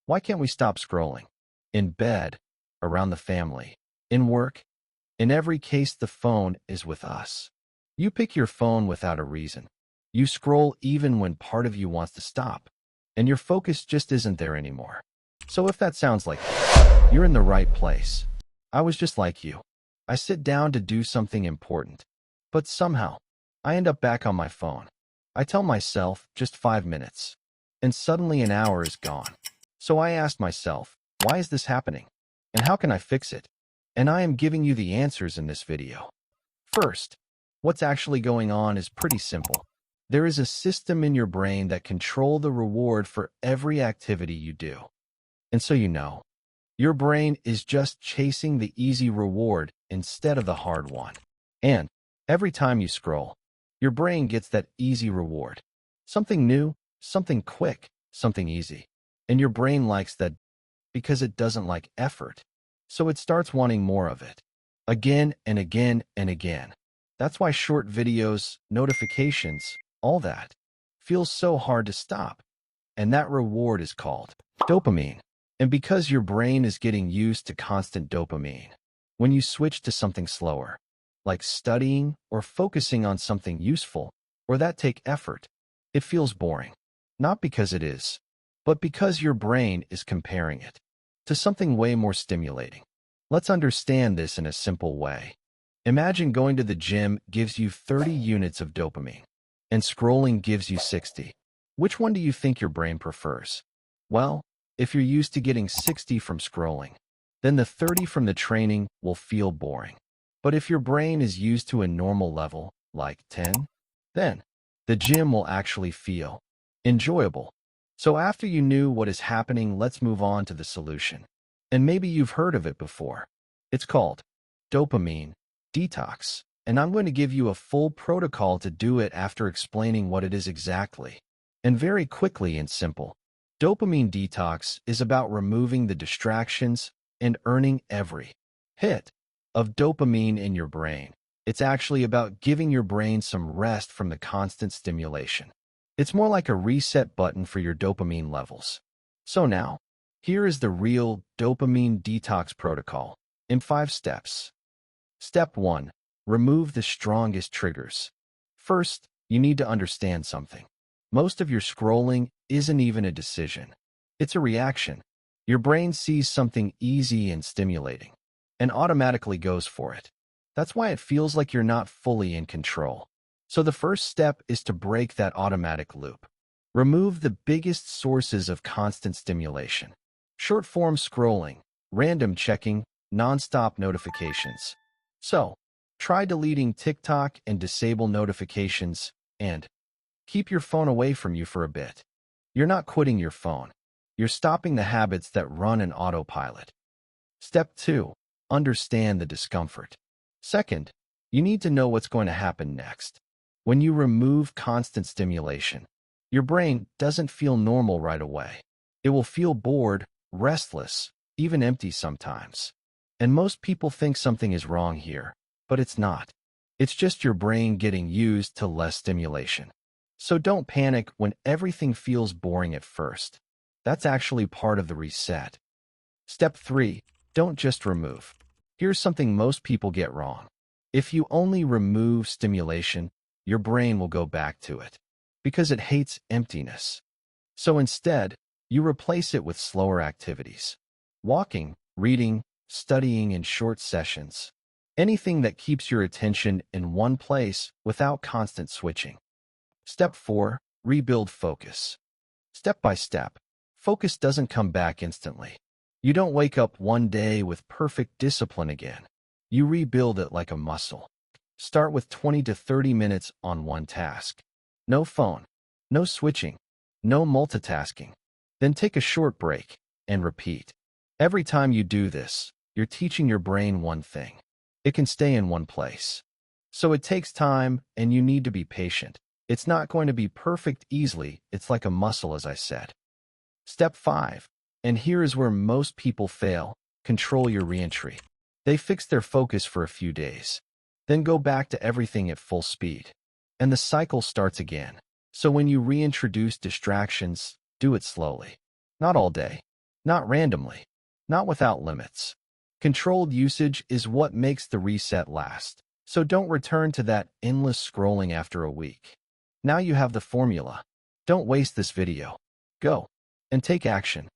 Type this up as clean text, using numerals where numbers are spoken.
Why can't we stop scrolling? In bed, around the family, in work, in every case the phone is with us. You pick your phone without a reason. You scroll even when part of you wants to stop, and your focus just isn't there anymore. So if that sounds like you're in the right place. I was just like you. I sit down to do something important, but somehow I end up back on my phone. I tell myself just 5 minutes, and suddenly an hour is gone. So I asked myself, why is this happening? And how can I fix it? And I am giving you the answers in this video. First, what's actually going on is pretty simple. There is a system in your brain that controls the reward for every activity you do. And so you know, your brain is just chasing the easy reward instead of the hard one. And every time you scroll, your brain gets that easy reward. Something new, something quick, something easy. And your brain likes that because it doesn't like effort. So it starts wanting more of it. Again and again and again. That's why short videos, notifications, all that feels so hard to stop. And that reward is called dopamine. And because your brain is getting used to constant dopamine, when you switch to something slower, like studying or focusing on something useful, or that take effort, it feels boring. Not because it is, but because your brain is comparing it to something way more stimulating. Let's understand this in a simple way. Imagine going to the gym gives you 30 units of dopamine, and scrolling gives you 60. Which one do you think your brain prefers? Well, if you're used to getting 60 from scrolling, then the 30 from the training will feel boring. But if your brain is used to a normal level, like 10, then the gym will actually feel enjoyable. So after you knew what is happening, let's move on to the solution. And maybe you've heard of it before. It's called dopamine detox. And I'm going to give you a full protocol to do it after explaining what it is exactly. And very quickly and simple. Dopamine detox is about removing the distractions and earning every hit of dopamine in your brain. It's actually about giving your brain some rest from the constant stimulation. It's more like a reset button for your dopamine levels. So now, here is the real dopamine detox protocol in 5 steps. Step 1. Remove the strongest triggers. First, you need to understand something. Most of your scrolling isn't even a decision. It's a reaction. Your brain sees something easy and stimulating, and automatically goes for it. That's why it feels like you're not fully in control. So the first step is to break that automatic loop. Remove the biggest sources of constant stimulation. Short-form scrolling, random checking, non-stop notifications. So, try deleting TikTok and disable notifications, and keep your phone away from you for a bit. You're not quitting your phone. You're stopping the habits that run an autopilot. Step 2. Understand the discomfort. Second, you need to know what's going to happen next. When you remove constant stimulation, your brain doesn't feel normal right away. It will feel bored, restless, even empty sometimes. And most people think something is wrong here, but it's not. It's just your brain getting used to less stimulation. So don't panic when everything feels boring at first. That's actually part of the reset. Step 3. Don't just remove. Here's something most people get wrong. If you only remove stimulation, your brain will go back to it because it hates emptiness. So instead, you replace it with slower activities. Walking, reading, studying in short sessions. Anything that keeps your attention in one place without constant switching. Step 4. Rebuild focus. Step by step, focus doesn't come back instantly. You don't wake up one day with perfect discipline again. You rebuild it like a muscle. Start with 20 to 30 minutes on one task. No phone, no switching, no multitasking. Then take a short break and repeat. Every time you do this, you're teaching your brain one thing. It can stay in one place. So it takes time and you need to be patient. It's not going to be perfect easily. It's like a muscle, as I said. Step 5. And here is where most people fail. Control your reentry. They fix their focus for a few days, then go back to everything at full speed. And the cycle starts again. So when you reintroduce distractions, do it slowly. Not all day, not randomly, not without limits. Controlled usage is what makes the reset last. So don't return to that endless scrolling after a week. Now you have the formula. Don't waste this video. Go and take action.